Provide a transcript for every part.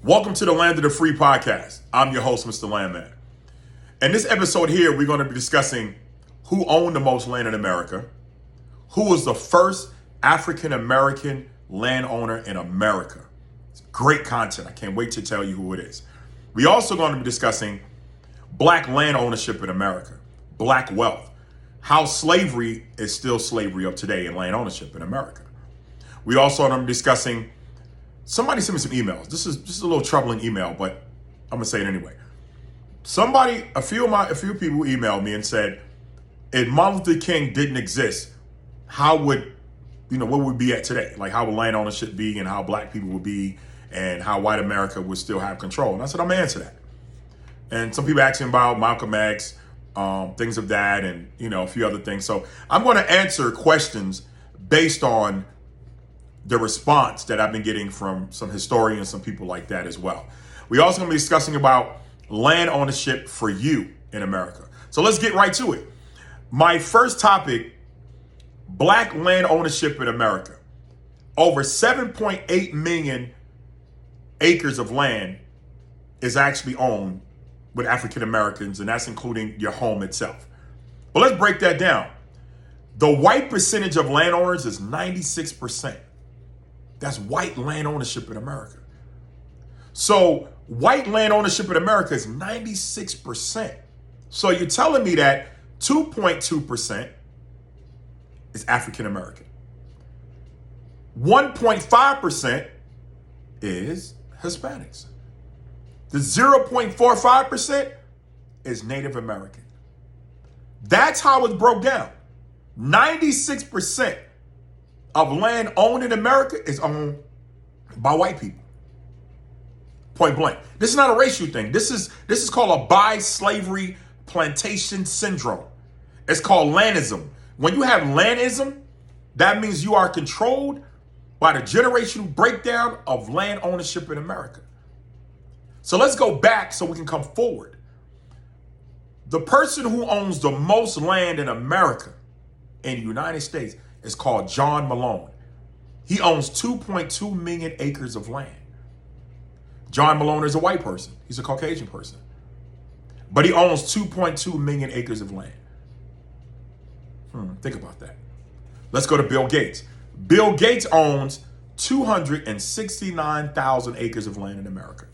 Welcome to the Land of the Free podcast. I'm your host, Mr. Landman. In this episode here, we're going to be discussing who owned the most land in America, who was the first African-American landowner in America. It's great content. I can't wait to tell you who it is. We're also going to be discussing black land ownership in America, black wealth, how slavery is still slavery of today in land ownership in America. We also are going to be discussing. Somebody sent me some emails. This is a little troubling email, but I'm gonna say it anyway. A few people emailed me and said, if Martin Luther King didn't exist, how would, where would we be at today? Like how would land ownership be and how black people would be and how white America would still have control? And I said, I'm gonna answer that. And some people asking about Malcolm X, things of that, and a few other things. So I'm gonna answer questions based on the response that I've been getting from some historians, some people like that as well. We're also going to be discussing about land ownership for you in America. So let's get right to it. My first topic, black land ownership in America. Over 7.8 million acres of land is actually owned with African Americans, and that's including your home itself. But let's break that down. The white percentage of landowners is 96%. That's white land ownership in America. So white land ownership in America is 96%. So you're telling me that 2.2% is African American. 1.5% is Hispanics. The 0.45% is Native American. That's how it's broke down. 96% of land owned in America is owned by white people. Point blank. This is not a racial thing. This is called a by-slavery plantation syndrome. It's called landism. When you have landism, that means you are controlled by the generational breakdown of land ownership in America. So let's go back so we can come forward. The person who owns the most land in America, in the United States, is called John Malone. He owns 2.2 million acres of land. John Malone is a white person. He's a Caucasian person. But he owns 2.2 million acres of land. Think about that. Let's go to Bill Gates. Bill Gates owns 269,000 acres of land in America.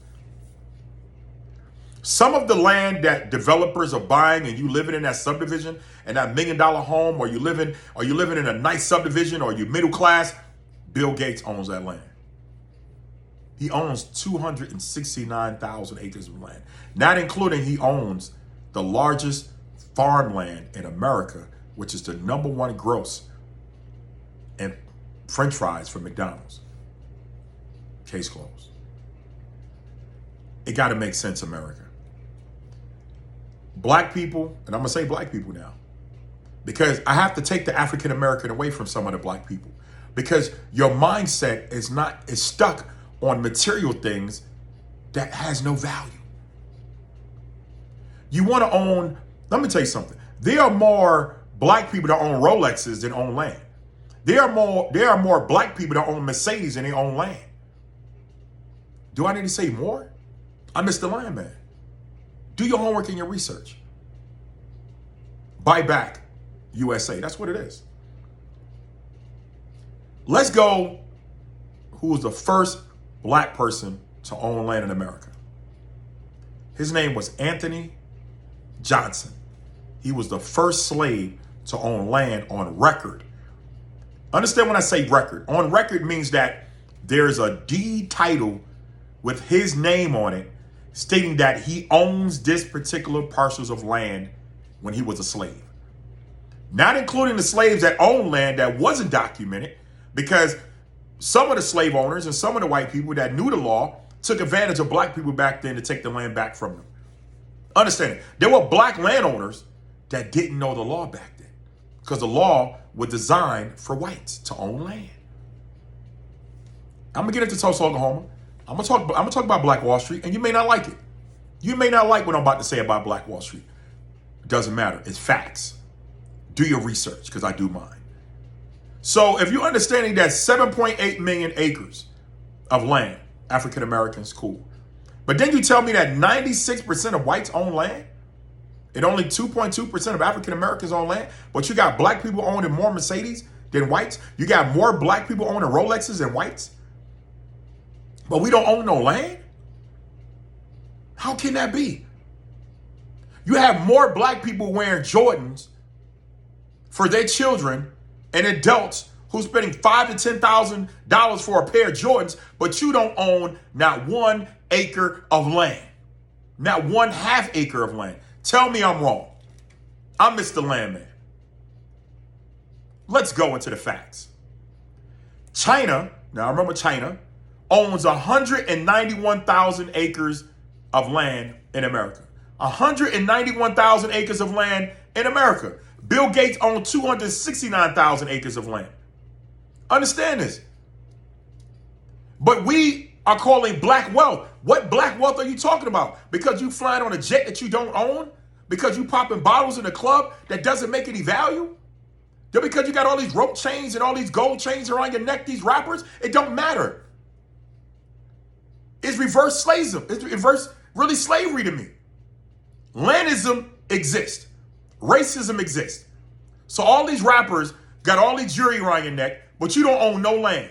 Some of the land that developers are buying and you living in that subdivision and that $1 million home, or you living in a nice subdivision, or you middle class, Bill Gates owns that land. He owns 269,000 acres of land. Not including he owns the largest farmland in America, which is the #1 gross in French fries for McDonald's. Case closed. It got to make sense, America. Black people, and I'm going to say black people now, because I have to take the African American away from some of the black people, because your mindset is stuck on material things that has no value. You want to own, let me tell you something. There are more black people that own Rolexes than own land. There are more black people that own Mercedes than they own land. Do I need to say more? I'm Mr. Landman. Do your homework and your research. Buy back USA. That's what it is. Let's go. Who was the first black person to own land in America? His name was Anthony Johnson. He was the first slave to own land on record. Understand when I say record. On record means that there's a deed title with his name on it, stating that he owns this particular parcels of land when he was a slave. Not including the slaves that owned land that wasn't documented, because some of the slave owners and some of the white people that knew the law took advantage of black people back then to take the land back from them. Understand it. There were black landowners that didn't know the law back then, because the law was designed for whites to own land. I'm gonna get into Tulsa, Oklahoma. I'm gonna talk about Black Wall Street, and you may not like it. You may not like what I'm about to say about Black Wall Street. It doesn't matter. It's facts. Do your research, because I do mine. So if you're understanding that 7.8 million acres of land, African Americans, cool. But then you tell me that 96% of whites own land and only 2.2% of African Americans own land, but you got black people owning more Mercedes than whites. You got more black people owning Rolexes than whites, but we don't own no land? How can that be? You have more black people wearing Jordans for their children and adults who's spending $5,000 to $10,000 for a pair of Jordans, but you don't own not 1 acre of land, not 1/2 acre of land. Tell me I'm wrong. I'm Mr. Landman. Let's go into the facts. China, now remember China, owns 191,000 acres of land in America. 191,000 acres of land in America. Bill Gates owns 269,000 acres of land. Understand this. But we are calling black wealth. What black wealth are you talking about? Because you flying on a jet that you don't own? Because you popping bottles in a club that doesn't make any value? Because you got all these rope chains and all these gold chains around your neck, these rappers? It don't matter. It's reverse slavery. It's reverse really slavery to me. Landism exists. Racism exists. So all these rappers got all these jewelry around your neck, but you don't own no land.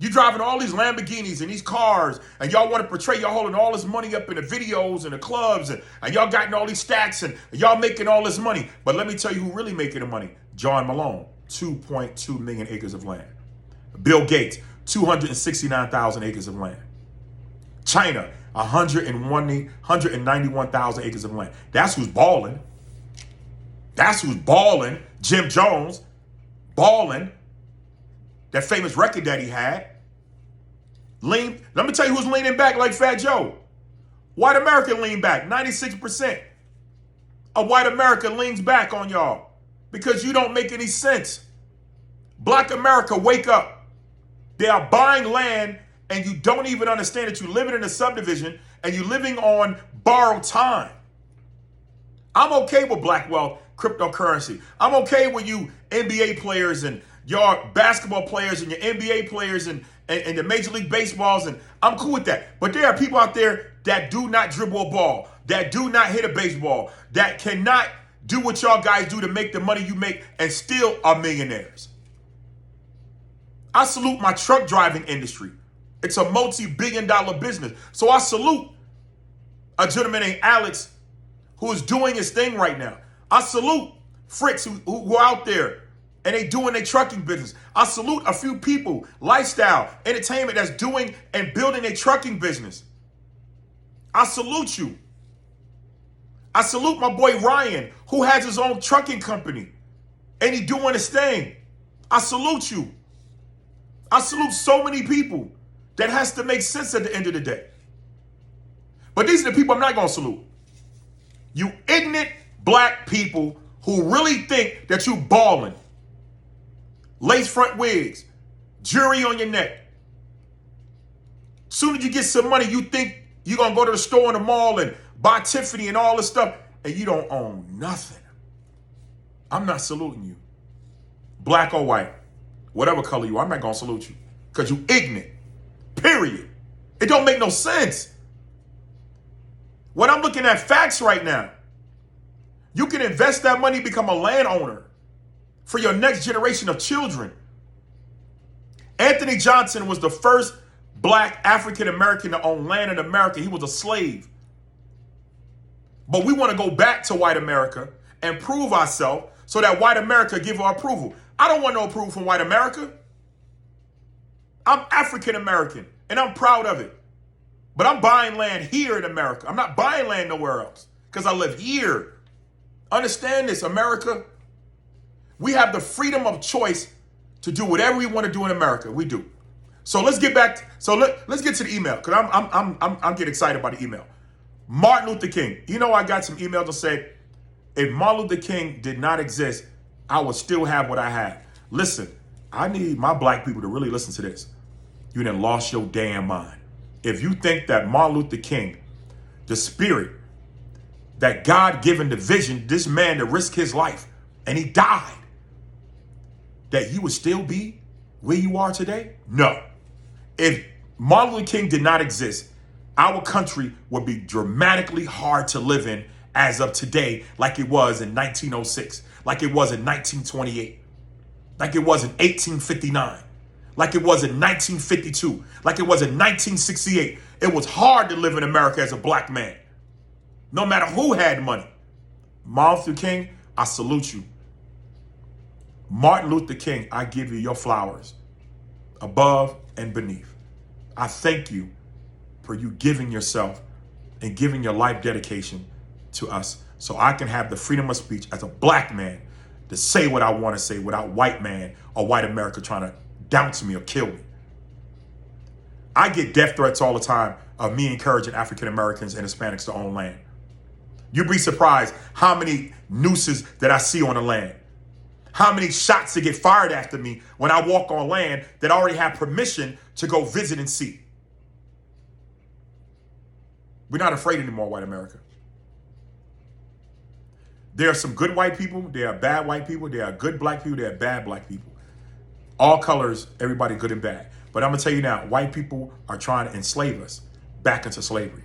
You driving all these Lamborghinis and these cars, and y'all want to portray y'all holding all this money up in the videos and the clubs, and y'all gotten all these stacks, and y'all making all this money. But let me tell you who really making the money. John Malone, 2.2 million acres of land. Bill Gates, 269,000 acres of land. China, 191,000 acres of land. That's who's balling. That's who's balling. Jim Jones, balling. That famous record that he had. Let me tell you who's leaning back like Fat Joe. White America lean back. 96% of white America leans back on y'all because you don't make any sense. Black America, wake up. They are buying land and you don't even understand that you're living in a subdivision and you're living on borrowed time. I'm okay with black wealth, cryptocurrency. I'm okay with you NBA players and your basketball players and your NBA players and the Major League Baseballs, and I'm cool with that. But there are people out there that do not dribble a ball, that do not hit a baseball, that cannot do what y'all guys do to make the money you make and still are millionaires. I salute my truck driving industry. It's a multi-billion-dollar business. So I salute a gentleman named Alex who is doing his thing right now. I salute Fritz who are out there and they doing their trucking business. I salute a few people, lifestyle, entertainment, that's doing and building their trucking business. I salute you. I salute my boy Ryan, who has his own trucking company, and he doing his thing. I salute you. I salute so many people that has to make sense at the end of the day. But these are the people I'm not going to salute. You ignorant black people who really think that you balling. Lace front wigs, jewelry on your neck. Soon as you get some money, you think you're going to go to the store in the mall and buy Tiffany and all this stuff, and you don't own nothing. I'm not saluting you. Black or white, whatever color you are, I'm not going to salute you because you ignorant, period. It don't make no sense. When I'm looking at facts right now, you can invest that money, become a landowner for your next generation of children. Anthony Johnson was the first black African American to own land in America. He was a slave. But we want to go back to white America and prove ourselves so that white America give our approval. I don't want no approval from white America. I'm African American and I'm proud of it. But I'm buying land here in America. I'm not buying land nowhere else because I live here. Understand this, America. We have the freedom of choice to do whatever we want to do in America. We do. So let's get back. Let's get to the email because I'm getting excited about the email. Martin Luther King. You know, I got some emails that said, if Martin Luther King did not exist, I would still have what I have. Listen, I need my black people to really listen to this. You done lost your damn mind. If you think that Martin Luther King, the spirit, that God-given the vision, this man to risk his life, and he died, that you would still be where you are today? No. If Martin Luther King did not exist, our country would be dramatically hard to live in as of today, like it was in 1906, like it was in 1928, like it was in 1859, like it was in 1952, like it was in 1968. It was hard to live in America as a black man, no matter who had money. Martin Luther King, I salute you. Martin Luther King, I give you your flowers above and beneath. I thank you for you giving yourself and giving your life dedication to us so I can have the freedom of speech as a black man to say what I want to say without white man or white America trying to douse me or kill me. I get death threats all the time of me encouraging African Americans and Hispanics to own land. You'd be surprised how many nooses that I see on the land. How many shots that get fired after me when I walk on land that I already have permission to go visit and see. We're not afraid anymore, white America. There are some good white people. There are bad white people. There are good black people. There are bad black people. All colors, everybody good and bad. But I'm going to tell you now, white people are trying to enslave us back into slavery.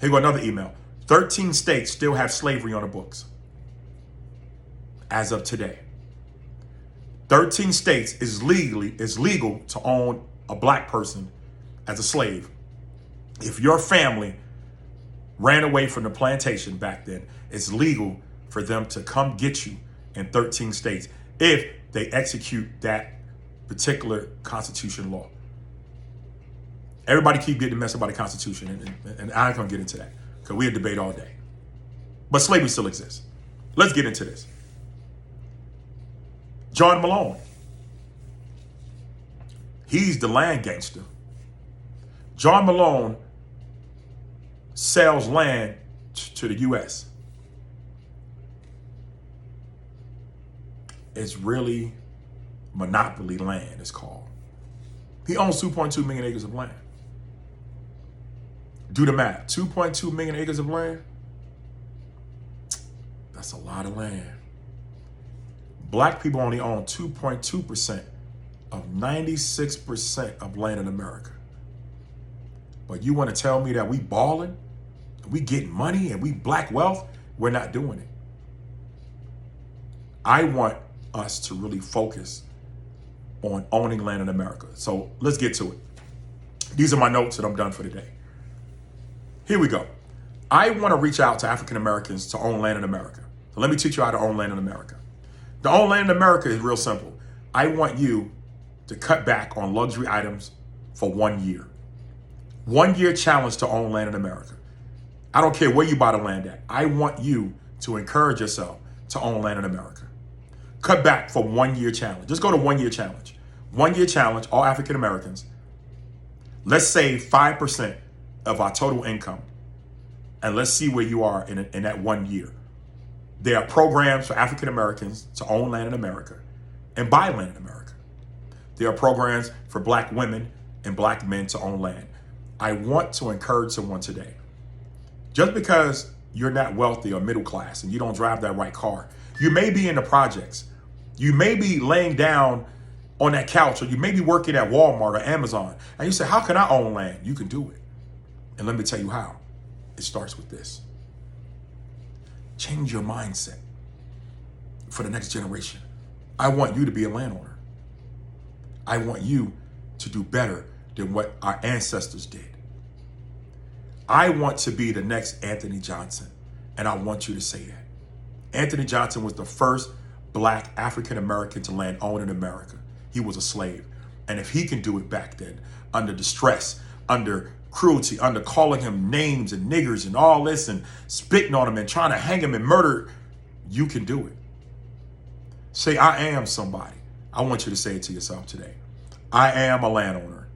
Here go another email. 13 states still have slavery on the books as of today. 13 states is legal to own a black person as a slave. If your family ran away from the plantation back then, it's legal for them to come get you in 13 states if they execute that particular constitution law. Everybody keep getting messed about the Constitution, and I ain't gonna get into that because we'll debate all day. But slavery still exists. Let's get into this. John Malone. He's the land gangster. John Malone sells land to the U.S. It's really monopoly land, it's called. He owns 2.2 million acres of land. Do the math. 2.2 million acres of land. That's a lot of land. Black people only own 2.2% of 96% of land in America. But you want to tell me that we balling, we getting money, and we black wealth? We're not doing it. I want us to really focus on owning land in America. So let's get to it. These are my notes that I'm done for today. Here we go. I want to reach out to African Americans to own land in America. So let me teach you how to own land in America. To own land in America is real simple. I want you to cut back on luxury items for 1 year. 1 year challenge to own land in America. I don't care where you buy the land at. I want you to encourage yourself to own land in America. Cut back for 1 year challenge. Just go to 1 year challenge. 1 year challenge, all African Americans. Let's save 5% of our total income. And let's see where you are in that 1 year. There are programs for African Americans to own land in America and buy land in America. There are programs for black women and black men to own land. I want to encourage someone today. Just because you're not wealthy or middle class and you don't drive that right car, you may be in the projects. You may be laying down on that couch, or you may be working at Walmart or Amazon. And you say, how can I own land? You can do it. And let me tell you how. It starts with this. Change your mindset for the next generation. I want you to be a landowner. I want you to do better than what our ancestors did. I want to be the next Anthony Johnson, and I want you to say that. Anthony Johnson was the first black African American to land owned in America. He was a slave. And if he can do it back then, under distress, under cruelty, under calling him names and niggers and all this and spitting on him and trying to hang him and murder, you can do it. Say, I am somebody. I want you to say it to yourself today. I am a landowner.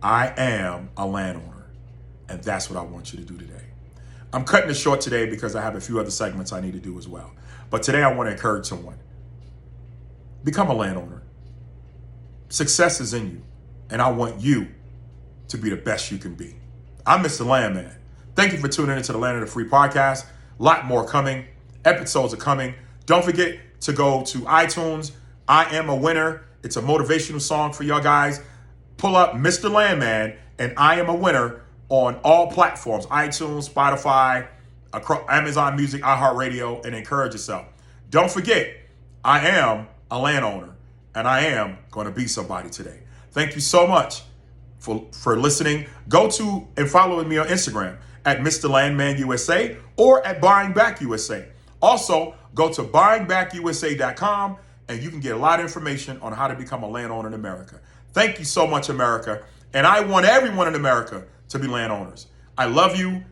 I am a landowner. And that's what I want you to do today. I'm cutting it short today because I have a few other segments I need to do as well. But today I want to encourage someone. Become a landowner. Success is in you. And I want you to be the best you can be. I'm Mr. Landman. Thank you for tuning into the Land of the Free podcast. A lot more coming. Episodes are coming. Don't forget to go to iTunes. I Am a Winner. It's a motivational song for y'all guys. pull up Mr. Landman and I Am a Winner on all platforms, iTunes, Spotify, Amazon Music, iHeartRadio, and encourage yourself. Don't forget, I am a landowner and I am going to be somebody today. Thank you so much for listening. Go to and follow me on Instagram at Mr. Landman USA or at Buying Back USA. Also, go to buyingbackusa.com and you can get a lot of information on how to become a landowner in America. Thank you so much, America. And I want everyone in America to be landowners. I love you.